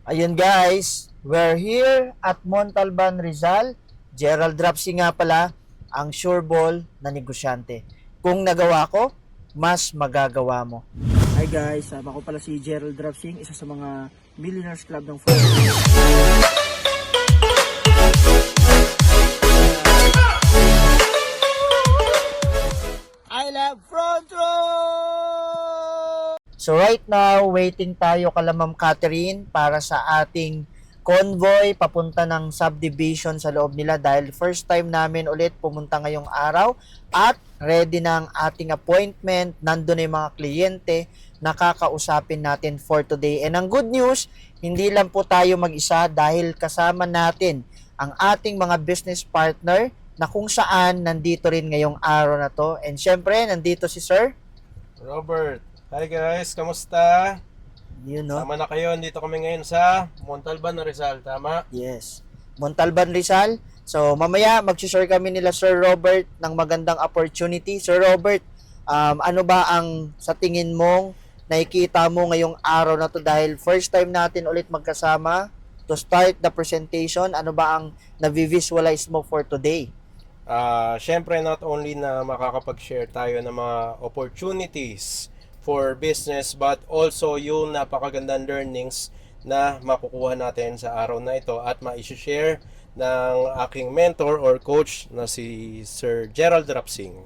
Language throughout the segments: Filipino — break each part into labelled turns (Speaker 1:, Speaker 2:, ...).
Speaker 1: Ayun guys, we're here at Montalban, Rizal. Gerald Dropsy nga pala, ang sureball na negosyante. Kung nagawa ko, mas magagawa mo. Hi guys, ako pala si Gerald Dropsy, isa sa mga Millionaires Club ng Philippines. I love front row! So right now, waiting tayo kala Ma'am Catherine para sa ating convoy papunta ng subdivision sa loob nila dahil first time namin ulit pumunta ngayong araw at ready na ang ating appointment. Nandun na yung mga kliyente na kakausapin natin for today. And ang good news, hindi lang po tayo mag-isa dahil kasama natin ang ating mga business partner na kung saan nandito rin ngayong araw na to. And syempre, nandito si Sir
Speaker 2: Robert. Hi guys, kamusta?
Speaker 1: you know.
Speaker 2: Sama na kayo, dito kami ngayon sa Montalban, Rizal, tama?
Speaker 1: Yes. Montalban, Rizal. So, mamaya mag-share kami nila Sir Robert ng magandang opportunity. Sir Robert, ano ba ang sa tingin mong nakikita mo ngayong araw na to dahil first time natin ulit magkasama to start the presentation? Ano ba ang na-visualize mo for today?
Speaker 2: Syempre not only na makakapag-share tayo ng mga opportunities for business but also yung napakagandang learnings na makukuha natin sa araw na ito at ma-share ng aking mentor or coach na si Sir Gerald Rapsing.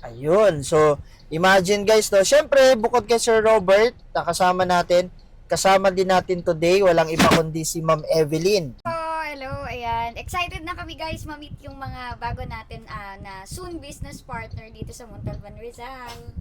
Speaker 1: Ayun. So, imagine guys, no? Syempre, bukod kay Sir Robert, nakasama natin, kasama din natin today, walang iba kundi si Ma'am Evelyn.
Speaker 3: Hello, ayan. Excited na kami guys ma-meet yung mga bago natin na soon business partner dito sa Montalban, Rizal.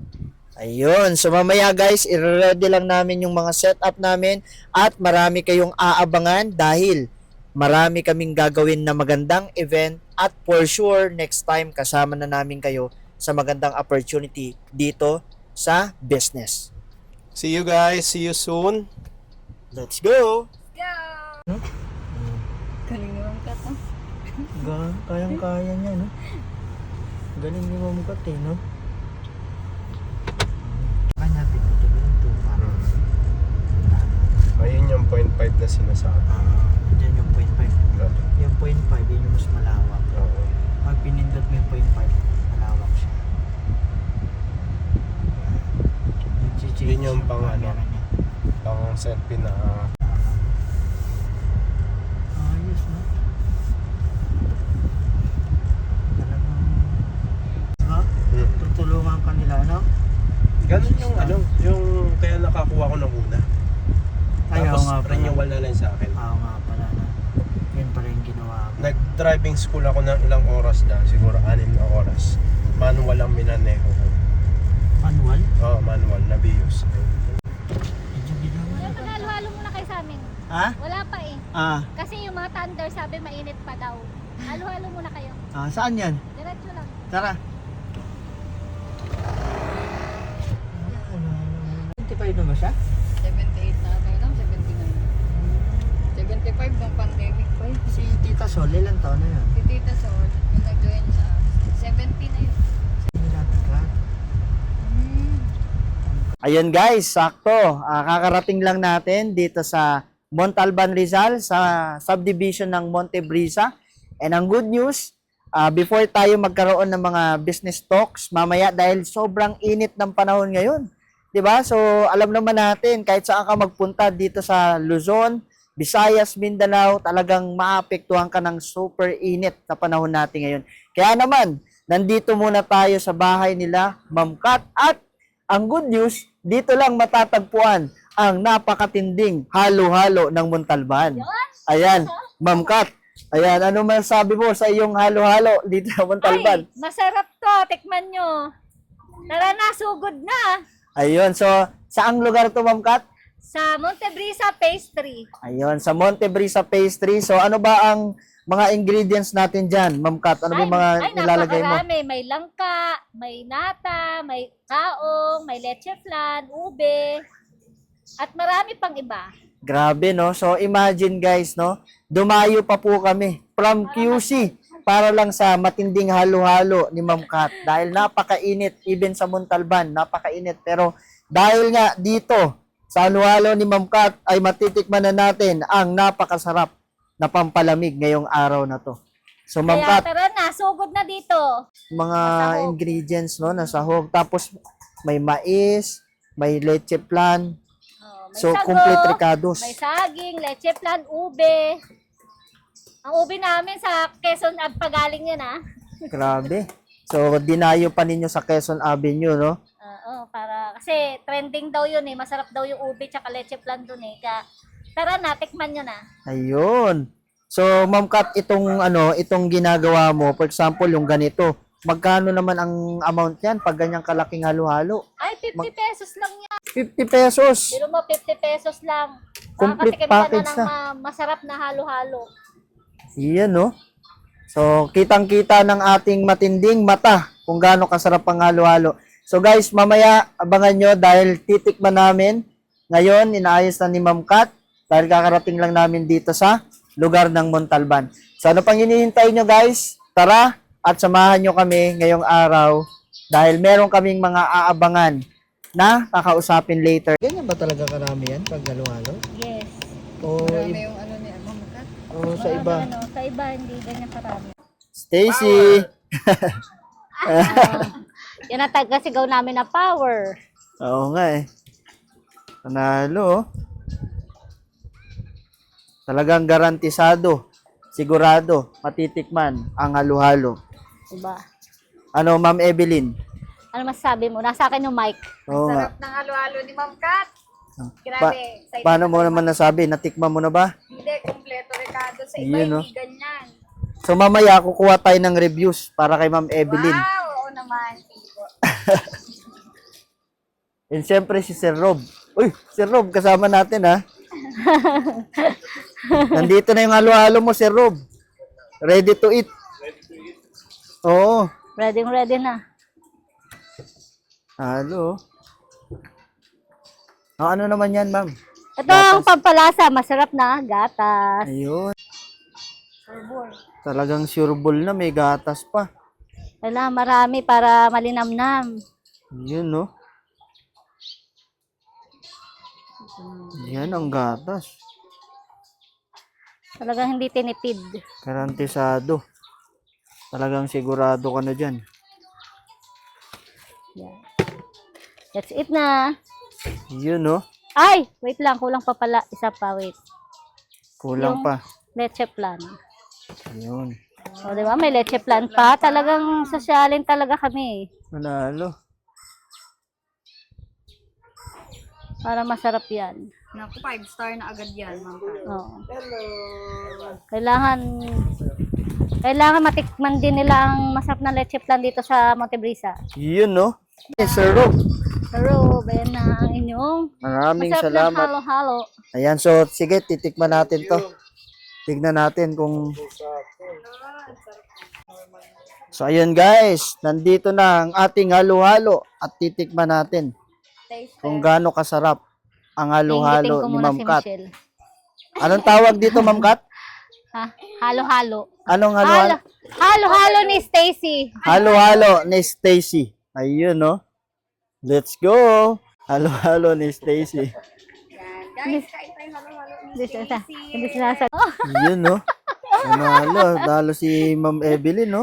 Speaker 1: Ayun. So, mamaya guys, i-ready lang namin yung mga setup namin at marami kayong aabangan dahil marami kaming gagawin na magandang event at for sure, next time kasama na namin kayo sa magandang opportunity dito sa business.
Speaker 2: See you guys, see you soon.
Speaker 1: Let's go!
Speaker 3: Go! Galing naman ka to.
Speaker 1: Kayang-kaya niya, no? Galing ni Ma'am Kat, eh, no? Kanya, dito to.
Speaker 2: Ayun yung 0.5 na sinasabi.
Speaker 1: Diyan yung 0.5. Yung 0.5, yun yung mas malawak.
Speaker 2: Oo.
Speaker 1: Pag pinindot mo yung 0.5, malawak siya.
Speaker 2: Yun yung pang selfie na
Speaker 1: ayos, no? Talagang tutulungan ka nila, no?
Speaker 2: ganun yung yung kaya nakakuha ko ng una.
Speaker 1: Ayaw
Speaker 2: Tapos
Speaker 1: nga pala.
Speaker 2: renewal na lang sa akin.
Speaker 1: Oo nga pala, no? Yan pala yung ginawa ko.
Speaker 2: Nag-driving school ako ng ilang oras na, siguro 6 na oras. Manual ang minaneho ko.
Speaker 1: Manual?
Speaker 2: Oo, manual na BIOS.
Speaker 1: Medyo ginawa.
Speaker 4: Wala pa, halo-halo muna kayo sa amin.
Speaker 1: Ha?
Speaker 4: Wala pa eh. Kasi yung mga thunder sabi mainit pa daw. Halo-halo muna kayo.
Speaker 1: Saan yan?
Speaker 4: Diretso lang.
Speaker 1: Tara. 25 na ba siya?
Speaker 3: 78 na tayo lang, 79. 75 ng pandemic pa eh.
Speaker 1: Si Tita Sol, ilang taon na yan?
Speaker 3: Si Tita Sol, yung nag-join sa 70 na yun.
Speaker 1: Ayun guys, sakto. Kakarating lang natin dito sa Montalban, Rizal sa subdivision ng Monte Brisa. And ang good news, before tayo magkaroon ng mga business talks mamaya dahil sobrang init ng panahon ngayon. 'Di ba? So alam naman natin kahit saan ka magpunta dito sa Luzon, Visayas, Mindanao, talagang maapektuhan ka ng super init na panahon natin ngayon. Kaya naman, nandito muna tayo sa bahay nila, Ma'am Kat, at ang good news, dito lang matatagpuan ang napakatinding halo-halo ng Montalban. Ayan, Ma'am Kat. Ayan, ano masasabi mo sa iyong halo-halo dito sa Montalban?
Speaker 4: Ay, masarap to. Tikman nyo. Tara na, sugod na.
Speaker 1: Ayun, so saang lugar to, Ma'am Kat?
Speaker 4: Sa Montebrisa Pastry.
Speaker 1: Ayun, sa Monte Brisa Pastry. So ano ba ang mga ingredients natin dyan, Ma'am Kat? Ano ba yung mga nilalagay mo?
Speaker 4: Napakarami. May langka, may nata, may kaong, may leche flan, ube, at marami pang iba.
Speaker 1: Grabe, no? So, imagine guys, no? Dumayo pa po kami from QC para lang sa matinding halo-halo ni Ma'am Kat. Dahil napakainit, even sa Montalban, napakainit. Pero dahil nga dito, sa halo-halo ni Ma'am Kat ay matitikman na natin ang napakasarap na pampalamig ngayong araw na to. So Ma'am
Speaker 4: Kaya
Speaker 1: Kat,
Speaker 4: tara na, sugod na dito.
Speaker 1: mga
Speaker 4: Nasahog.
Speaker 1: ingredients no, nasahog. Tapos may mais, may leche flan.
Speaker 4: Oh, may
Speaker 1: So
Speaker 4: sago,
Speaker 1: complete ricados.
Speaker 4: may saging, leche flan, ube. Ang ube namin sa Quezon at pagaling yun
Speaker 1: Grabe. So dinayo pa ninyo sa Quezon Avenue, no?
Speaker 4: Oo, kasi trending daw yun masarap daw yung ube tsaka leche flan dun Kaya tara na, tikman nyo na.
Speaker 1: Ayun. So Ma'am Kat, itong ginagawa mo, for example, yung ganito, magkano naman ang amount yan pag ganyang kalaking halo-halo?
Speaker 4: Ay, 50 pesos lang yan.
Speaker 1: 50 pesos.
Speaker 4: Pero mo 50 pesos lang.
Speaker 1: Complete
Speaker 4: Makakatikim ka
Speaker 1: package
Speaker 4: na ng masarap na halo-halo.
Speaker 1: Iyan, no? So, kitang-kita ng ating matinding mata kung gaano kasarap ang halo-halo. So, guys, mamaya abangan nyo dahil titikman namin. Ngayon, inaayos na ni Ma'am Kat dahil kakarating lang namin dito sa lugar ng Montalban. So, ano pang hinihintay nyo, guys? Tara at samahan nyo kami ngayong araw dahil meron kaming mga aabangan na kakausapin later. Ganyan ba talaga karami yan pag halo-halo?
Speaker 4: Yes.
Speaker 1: O,
Speaker 3: yung ano ni Ma'am Kat.
Speaker 1: sa iba?
Speaker 4: Sa iba, hindi ganyan karami.
Speaker 1: Stacy!
Speaker 4: Yan ang taga-sigaw namin na power.
Speaker 1: Oo nga eh. Panalo. Talagang garantisado, sigurado, matitikman ang halo-halo.
Speaker 4: Diba?
Speaker 1: Ano, Ma'am Evelyn?
Speaker 4: Ano masasabi mo? Nasa akin yung mic.
Speaker 1: Oo nga.
Speaker 3: Sarap ng halo-halo ni Ma'am Kat. Grabe.
Speaker 1: Pa-
Speaker 3: Excited
Speaker 1: paano mo
Speaker 3: ako.
Speaker 1: naman nasabi? Natikman mo na ba?
Speaker 3: Hindi, kompleto Ricardo. Sa iba,
Speaker 1: Yun, no?
Speaker 3: hindi ganyan.
Speaker 1: So mamaya kukuha tayo ng reviews para kay Ma'am Evelyn.
Speaker 3: Wow, oo naman. Tigo.
Speaker 1: And syempre si Sir Rob. Uy, Sir Rob, kasama natin ha. Nandito na yung halo-halo mo, Sir Rob. Ready to eat. Oo.
Speaker 4: Ready na.
Speaker 1: Halo. Ano naman yan, Ma'am?
Speaker 4: Ito ang pampalasa. Masarap na gatas.
Speaker 1: Ayun. Talagang sureball na, may gatas pa.
Speaker 4: Wala, marami para malinamnam.
Speaker 1: Yun, no? Yan ang gatas.
Speaker 4: Talagang hindi tinipid.
Speaker 1: Garantisado. Talagang sigurado ka na dyan.
Speaker 4: Yan. That's it na.
Speaker 1: Yun, no?
Speaker 4: Ay, wait lang. Kulang pa pala. Isa pa, wait.
Speaker 1: Kulang
Speaker 4: Yung-
Speaker 1: pa.
Speaker 4: Leche flan.
Speaker 1: Ayun.
Speaker 4: O, di ba? May leche flan pa. Talagang sosyalin talaga kami.
Speaker 1: Manalo.
Speaker 4: Para masarap yan.
Speaker 3: Naku, 5-star na agad yan, Ma'am Kat.
Speaker 4: Oo. Kailangan matikman din nila ang masarap na leche flan dito sa Montebrisa.
Speaker 1: Yun, no? Sir Rob,
Speaker 4: Pero, bayan na ang inyong
Speaker 1: maraming
Speaker 4: masarap na
Speaker 1: salamat.
Speaker 4: halo-halo.
Speaker 1: Ayan, so sige, titikman natin to. Tignan natin kung... So, ayun guys, nandito na ang ating halo-halo at titikman natin kung gaano kasarap ang
Speaker 4: Iingitin
Speaker 1: halo-halo
Speaker 4: ko
Speaker 1: ni
Speaker 4: muna
Speaker 1: Ma'am
Speaker 4: si
Speaker 1: Kat.
Speaker 4: Michelle.
Speaker 1: Anong tawag dito, Ma'am Kat?
Speaker 4: Ha? Halo-halo.
Speaker 1: Anong halo-halo?
Speaker 4: Halo-halo ni Stacy.
Speaker 1: Halo-halo ni Stacy. Ayun, no? Let's go! Halo-halo ni Stacy.
Speaker 3: Yan. Guys, kain tayo halo-halo ni Stacy.
Speaker 4: Hindi sinasag. Oh,
Speaker 1: Yun, no? Manalo. Dalo si Ma'am Evelyn, no?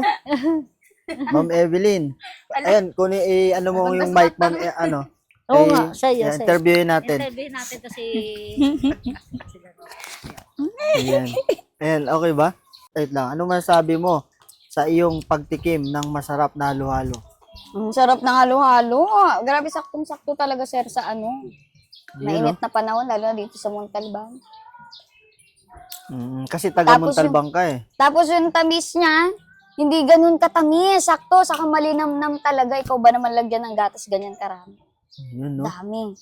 Speaker 1: Ma'am Evelyn. Ayan, kung ano mo yung mic, Ma'am,
Speaker 4: Oo nga, sa'yo, sa'yo.
Speaker 1: interviewin natin.
Speaker 4: interview natin to si...
Speaker 1: Ayan. Ayan, okay ba? Wait lang. Ano masasabi mo sa iyong pagtikim ng masarap na halo-halo?
Speaker 5: Ang sarap ng halo-halo. Grabe, saktong-sakto talaga, sir, sa
Speaker 1: Yun,
Speaker 5: mainit na panahon, lalo na dito sa Montalban.
Speaker 1: Kasi taga
Speaker 5: Tapos
Speaker 1: Montalban ka eh.
Speaker 5: Tapos yung tamis niya, hindi ganun katamis. Sakto, saka malinamnam talaga. Ikaw ba naman lagyan ng gatas ganyan karami?
Speaker 1: Yun, no?
Speaker 5: Dami.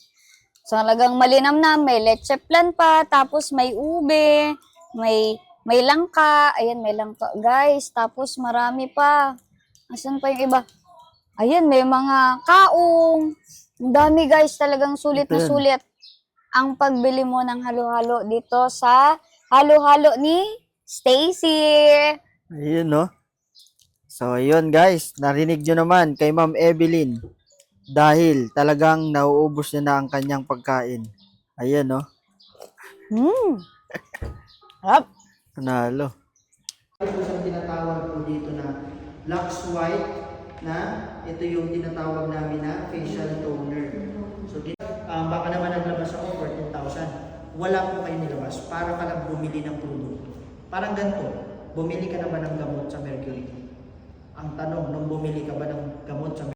Speaker 5: So, talagang malinamnam. May leche flan pa, tapos may ube, may langka. Ayan, may langka, guys. Tapos marami pa. Asan pa yung iba? Ayan, may mga kaong. Ang dami, guys. Talagang sulit na
Speaker 1: Ito yun.
Speaker 5: sulit ang pagbili mo ng halo-halo dito sa halo-halo ni Stacy.
Speaker 1: Ayun, no? So, ayun guys, narinig nyo naman kay Ma'am Evelyn dahil talagang nauubos niya na ang kanyang pagkain. Ayan, no?
Speaker 5: Up.
Speaker 1: Panalo. Ito sa tinatawag po dito na Lux White na ito yung tinatawag namin na facial toner. So, baka naman naglabas ako 14,000. Wala po kayo nilabas para ka lang bumili ng produkto. Parang ganito, bumili ka na ba ng gamot sa mercury? Ang tanong, nung bumili ka ba ng gamot sa